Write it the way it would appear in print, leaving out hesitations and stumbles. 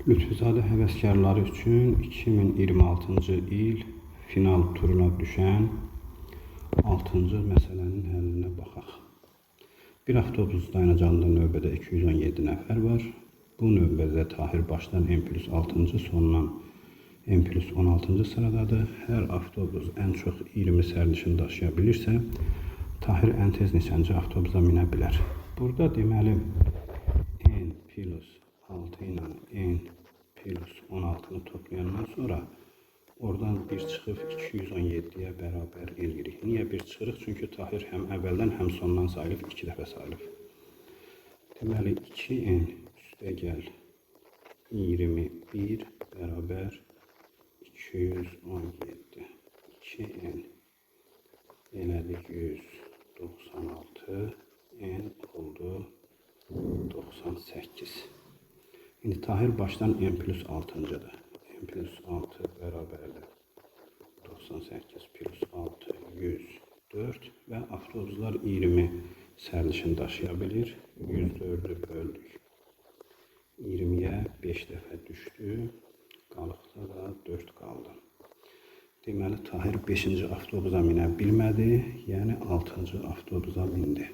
Lütfüzadə həvəskarları üçün 2026-cı il final turuna düşən 6-cı məsələnin həllinə baxaq. Bir avtobus dayanacağında növbədə 217 nəfər var. Bu növbədə Tahir başdan N+6-cı, sondan N+16-cı sıradadır. Hər avtobus ən çox 20 sərnişin daşıya bilirsə, Tahir ən tez neçənci avtobusa minə bilər. Burada deməli N+6 ilə N+16-nı toplayandan sonra oradan bir çıxıb 217-yə bərabər eləyirik. Niyə bir çıxırıq? Çünki Tahir həm əvvəldən, həm sondan sayılıb, 2 dəfə sayılıb. Deməli 2N üstəgəl 21 bərabər 217. 2N elədi 196, N oldu 98. İndi Tahir başdan N+6-cıdır. N+6 bərabərdir 98 + 6 104 və avtobuslar 20 sərnişin daşıya bilir. 104-ü böldük 20-yə 5 dəfə düşdü. Qalıqda da 4 qaldı. Deməli Tahir 5-ci avtobusa minə bilmədi, yəni 6-cı avtobusa mindi.